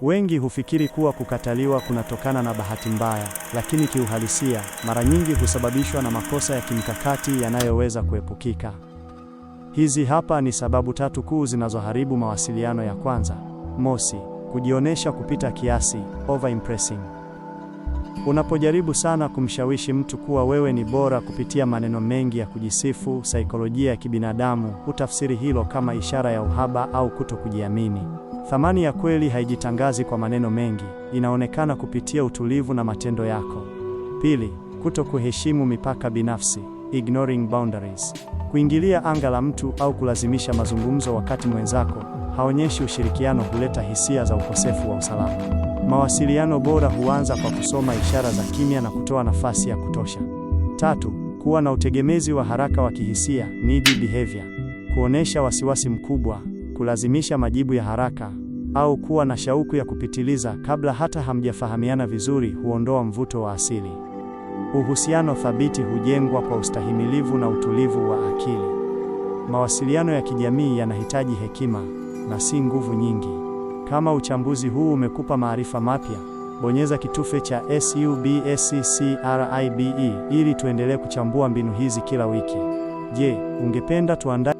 Wengi hufikiri kuwa kukataliwa kunatokana na bahati mbaya, lakini kiuhalisia, mara nyingi husababishwa na makosa ya kimkakati yanayoweza kuepukika. Hizi hapa ni sababu 3 kuu zinazoharibu mawasiliano. Ya kwanza, mosi, kujionesha kupita kiasi, overimpressing. Unapojaribu sana kumshawishi mtu kuwa wewe ni bora kupitia maneno mengi ya kujisifu, saikolojia ya kibinadamu hutafsiri hilo kama ishara ya uhaba au kutokujiamini. Thamani ya kweli haijitangazi kwa maneno mengi, inaonekana kupitia utulivu na matendo yako. Pili, kutokuheshimu mipaka binafsi, ignoring boundaries. Kuingilia anga la mtu au kulazimisha mazungumzo wakati mwenzako haonyeshi ushirikiano huleta hisia za ukosefu wa usalama. Mawasiliano bora huanza kwa kusoma ishara za kimya na kutoa nafasi ya kutosha. Tatu, kuwa na utegemezi wa haraka wa kihisia, needy behavior. Kuonesha wasiwasi mkubwa, kulazimisha majibu ya haraka, au kuwa na shauku ya kupitiliza kabla hata hamjafahamiana vizuri huondoa mvuto wa asili. Uhusiano thabiti hujengwa kwa ustahimilivu na utulivu wa akili. Mawasiliano ya kijamii yanahitaji hekima na si nguvu nyingi. Kama uchambuzi huu umekupa maarifa mapya, bonyeza kitufe cha SUBSCCRIBE ili tuendelee kuchambua mbinu hizi kila wiki. Je, ungependa tuandae